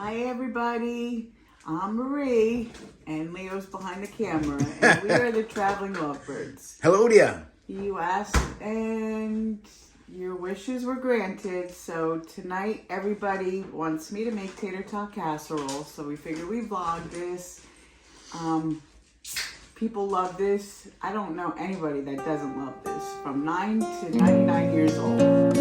Hi everybody, I'm Marie, and Leo's behind the camera, and we are the Traveling Lovebirds. Hello there. You asked, and your wishes were granted, so tonight everybody wants me to make tater tot casserole, so we figured we vlog this. People love this. I don't know anybody that doesn't love this, from 9 to 99 years old.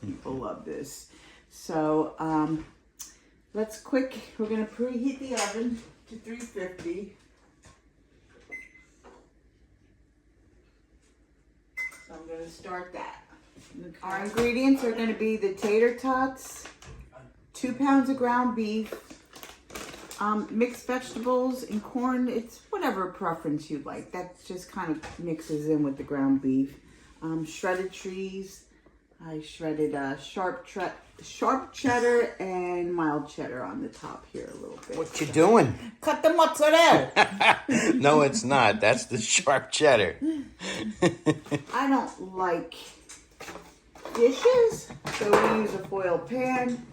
People love this. So we're gonna preheat the oven to 350. So I'm gonna start that. Our ingredients are gonna be the tater tots, 2 pounds of ground beef, mixed vegetables and corn. It's whatever preference you like. That just kind of mixes in with the ground beef. Shredded cheese. I shredded sharp cheddar and mild cheddar on the top here a little bit. What you doing? Cut the mozzarella. No, it's not. That's the sharp cheddar. I don't like dishes, so we use a foil pan.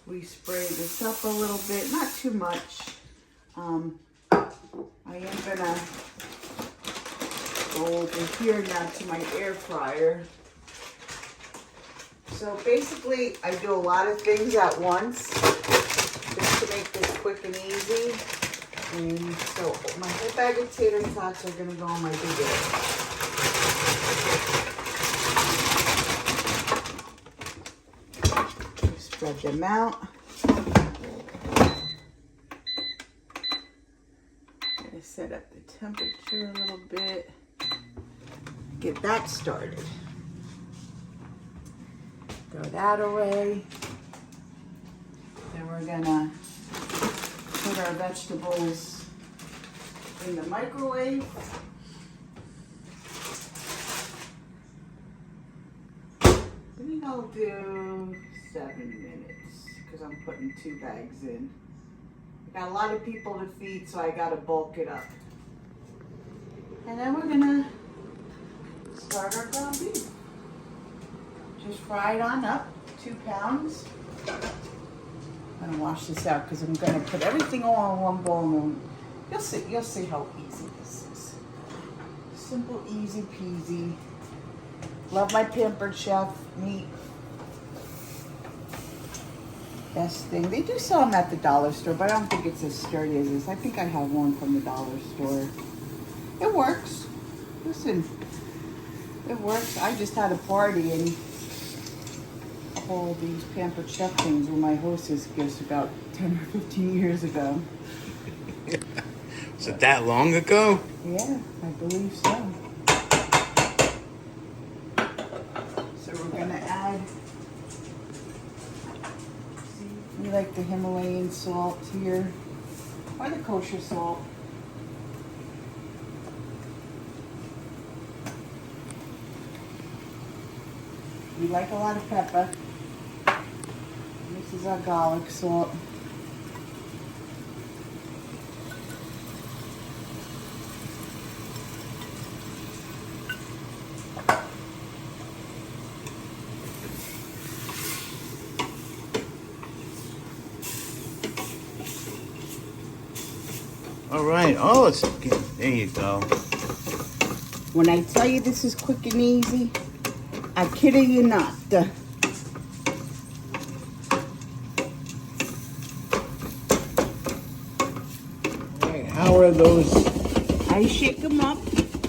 We spray this up a little bit, not too much. I am gonna go over here now to my air fryer. So basically, I do a lot of things at once just to make this quick and easy. And so my whole bag of tater tots are going to go on my big dish. Spread them out. Gonna set up the temperature a little bit. Get that started. Throw that away. Then we're gonna put our vegetables in the microwave. I think I'll do 7 minutes because I'm putting 2 bags in. I got a lot of people to feed, so I gotta bulk it up. And then we're gonna start our ground beef. Just fry it on up, 2 pounds. I'm gonna wash this out because I'm gonna put everything all in one bowl and you'll see how easy this is. Simple, easy peasy. Love my Pampered Chef meat. Best thing. They do sell them at the dollar store, but I don't think it's as sturdy as this. I think I have one from the dollar store. It works. Listen, it works. I just had a party and all these Pampered Chef things were my hostess gifts about 10 or 15 years ago. Was it that long ago? Yeah, I believe so. So we're gonna add, we like the Himalayan salt here, or the kosher salt. We like a lot of pepper. This is our garlic salt. All right. Oh, it's okay. There you go. When I tell you this is quick and easy, I kid you not. How are those? I shake them up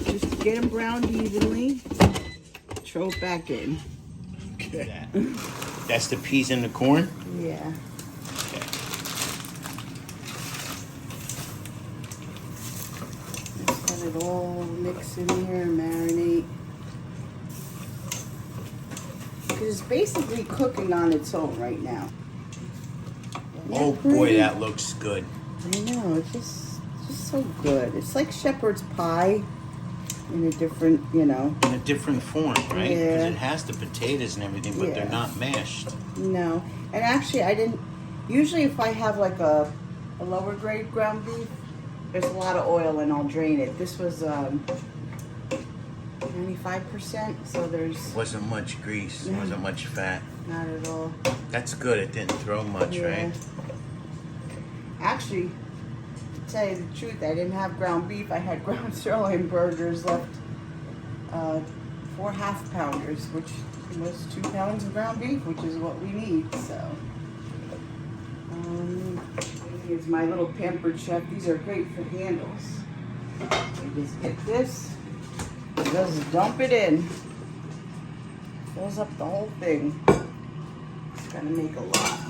just to get them browned evenly. Throw it back in. Okay. That's the peas and the corn? Yeah. Okay. Just let it all mix mix in here, marinate. Because it's basically cooking on its own right now. Oh boy, that looks good. I know, it's just so good. It's like shepherd's pie in a different, you know. In a different form, right? Yeah. Because it has the potatoes and everything, but they're not mashed. No. And actually, I didn't, usually if I have like a lower grade ground beef, there's a lot of oil and I'll drain it. This was 95%, so there's Wasn't much grease, wasn't much fat. not at all. That's good, it didn't throw much, right? Actually, to tell you the truth, I didn't have ground beef. I had ground sirloin burgers left, 4 half-pounders, which was 2 pounds of ground beef, which is what we need, so. Here's my little pampered chef. These are great for handles. You just get this, just dump it in. Fills up the whole thing. It's gonna make a lot.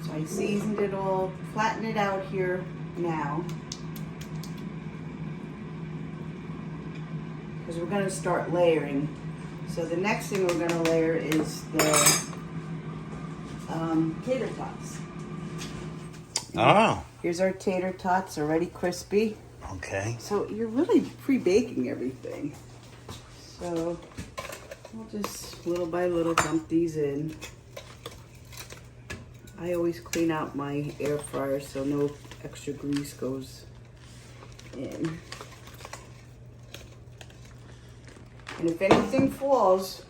So I seasoned it all, flatten it out here now. Because we're gonna start layering. So the next thing we're gonna layer is the tater tots. Oh. Here's our tater tots, already crispy. Okay. So you're really pre-baking everything. So we'll just little by little dump these in. I always clean out my air fryer so no extra grease goes in. And if anything falls,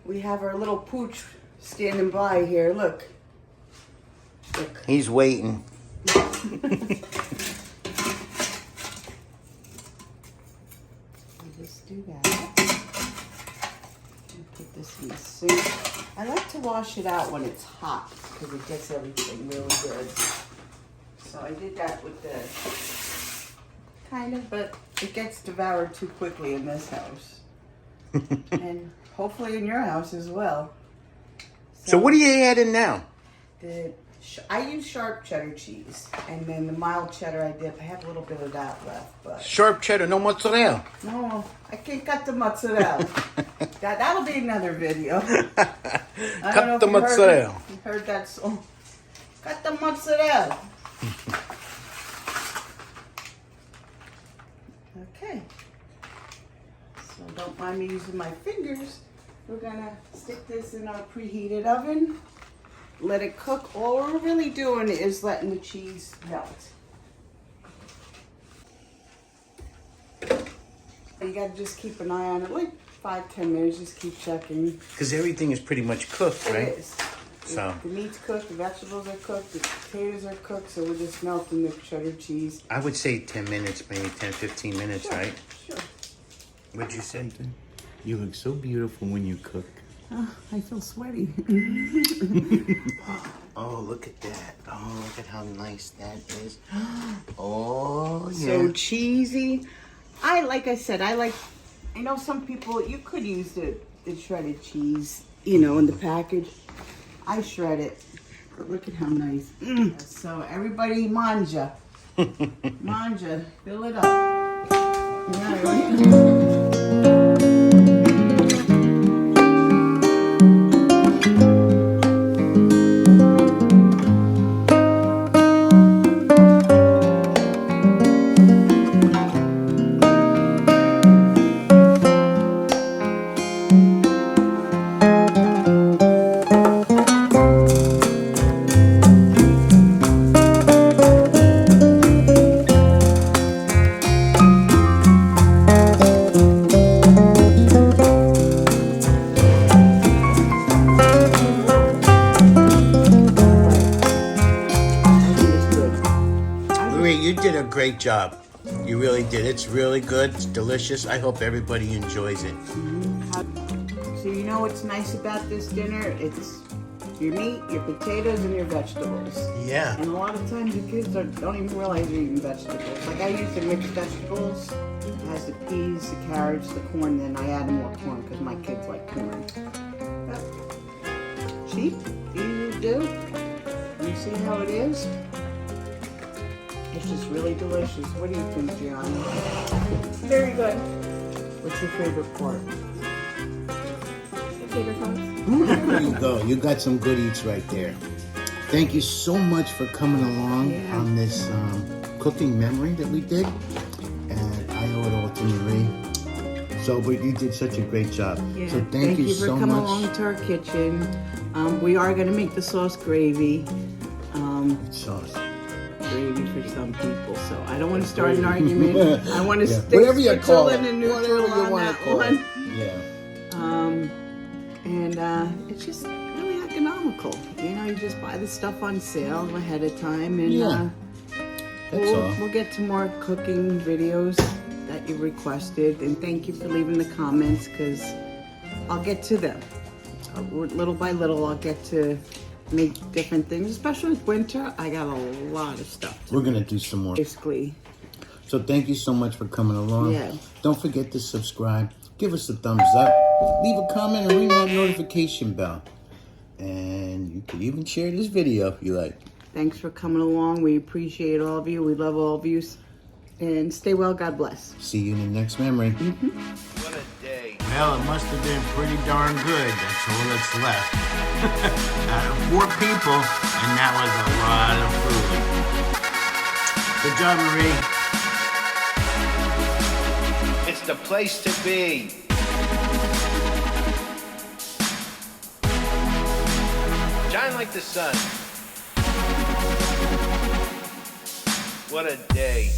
we have our little pooch standing by here. Look. Look. He's waiting. Just do that. And put this in the sink. I like to wash it out when it's hot because it gets everything really good. So I did that with this. Kind of, but it gets devoured too quickly in this house. And hopefully in your house as well. So what are you adding now? I use sharp cheddar cheese, and then the mild cheddar I dip. I have a little bit of that left, but Sharp cheddar, no mozzarella. no, I can't cut the mozzarella. That'll be another video. Cut the mozzarella. You heard that song? Cut the mozzarella. Okay. So don't mind me using my fingers. We're gonna stick this in our preheated oven. Let it cook. All we're really doing is letting the cheese melt. You gotta just keep an eye on it, like 5-10 minutes. Just keep checking. Because everything is pretty much cooked, right? It is. So The meat's cooked, the vegetables are cooked, the potatoes are cooked, so we're just melting the cheddar cheese. I would say 10 minutes, maybe 10-15 minutes, Sure, right? Sure. What'd you say? You look so beautiful when you cook. I feel sweaty. Oh, look at that. Oh, look at how nice that is. Oh, yeah. So cheesy. Like I said, I know some people, you could use the shredded cheese, you know, in the package. I shred it. But look at how nice. So everybody manja. Manja. Fill it up. You did a great job. You really did. It's really good. It's delicious. I hope everybody enjoys it. So you know what's nice about this dinner? It's your meat, your potatoes, and your vegetables. Yeah. And a lot of times the kids don't even realize they're eating vegetables. Like I use the mixed vegetables. It has the peas, the carrots, the corn, then I add more corn because my kids like corn. But cheap, easy to do. You see how it is? It's just really delicious. What do you think, Gianna? Very good. What's your favorite part? The tater tots. There you go. You got some good eats right there. Thank you so much for coming along on this cooking memory that we did. And I owe it all to Marie. So, but you did such a great job. Yeah. So thank you for so coming much. along to our kitchen. We are going to make the sauce gravy. It's sauce. Gravy for some people, so I don't want to start an argument. I want to stay Whatever you call it. Switzerland and neutral Whatever you on want to that call it. one. Yeah. And it's just really economical. You know, you just buy the stuff on sale ahead of time, and Yeah. That's all. we'll get to more cooking videos that you requested. And thank you for leaving the comments, because I'll get to them. Little by little, I'll get to make different things, especially with winter. I got a lot of stuff to We're going to do some more. basically. So thank you so much for coming along. Yeah. Don't forget to subscribe. Give us a thumbs up. Leave a comment and ring that notification bell. And you can even share this video if you like. Thanks for coming along. We appreciate all of you. We love all of you. And stay well. God bless. See you in the next memory. What a day. Well, it must have been pretty darn good. That's all that's left. Out of 4 people, and that was a lot of food. Good job, Marie. It's the place to be. Shine like the sun. What a day.